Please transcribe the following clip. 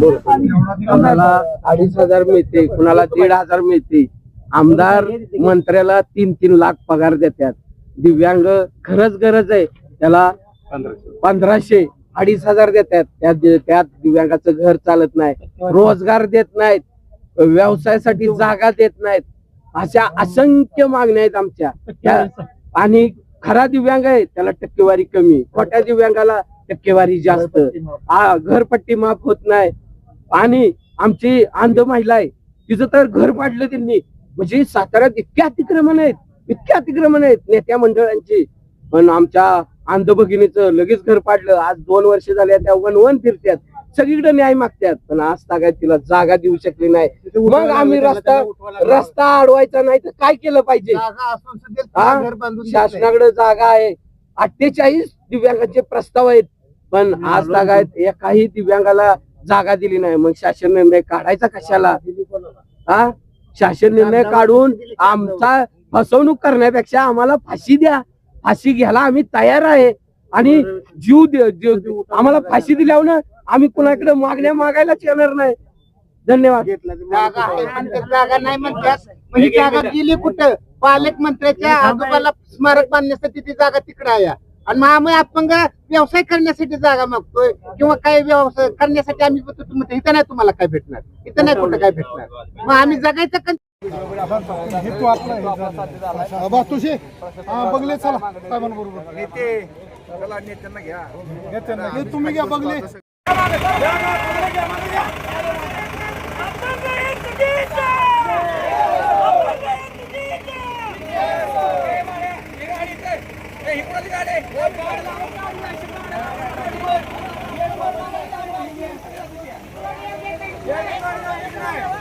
कुणाला 2,500 मिळते, कुणाला 1,500 मिळते. आमदार मंत्र्याला 3-3 लाख पगार देतात. दिव्यांग खरंच गरज आहे त्याला 1,500 2,500 देतात. त्यात दिव्यांगाचं घर चालत नाही, रोजगार देत नाहीत, व्यवसायासाठी जागा देत नाहीत. अशा असंख्य मागण्या आहेत आमच्या. आणि खरा दिव्यांग आहे त्याला टक्केवारी कमी, खोट्या दिव्यांगाला टक्केवारी जास्त. घरपट्टी माफ होत नाही. आणि आमची अंध महिला आहे तिचं तर घर पाडलं त्यांनी. म्हणजे साताऱ्यात इतके अतिक्रमण आहेत नेत्या मंडळांची. पण आमच्या अंध भगिनीचं लगेच घर पाडलं. आज 2 वर्ष झाले त्या वन फिरतात, सगळीकडे न्याय मागतात. पण आज तागायत तिला जागा देऊ शकली नाही. मग आम्ही रस्ता अडवायचा नाही तर काय केलं पाहिजे? शासनाकडे जागा आहे, 48 दिव्यांगाचे प्रस्ताव आहेत, पण आज तागायत एकाही दिव्यांगाला जागा दिली नाही. मग शासन निर्णय काढायचा कशाला? शासन निर्णय काढून आमचा फसवणूक करण्यापेक्षा आम्हाला फाशी द्या. फाशी घ्यायला आम्ही तयार आहे. आणि जीव आम्हाला फाशी दिल्यावर ना आम्ही कुणाकडे मागण्या मागायलाच येणार नाही. धन्यवाद. जागा नाही म्हणतात म्हणजे जागा गेली कुठं? पालकमंत्र्याच्या आजोबाला स्मारक बांधण्यासाठी ती जागा तिकडे आहे. आणि मग आम्ही अपंग व्यवसाय करण्यासाठी जागा मागतोय किंवा काय व्यवसाय करण्यासाठी आम्ही इथं नाही तुम्हाला काय भेटणार, इथं नाही कुठं काय भेटणार. मग आम्ही जगायचं बघले चला साहेबांबरोबर तुम्ही घ्या बघले. Yeah.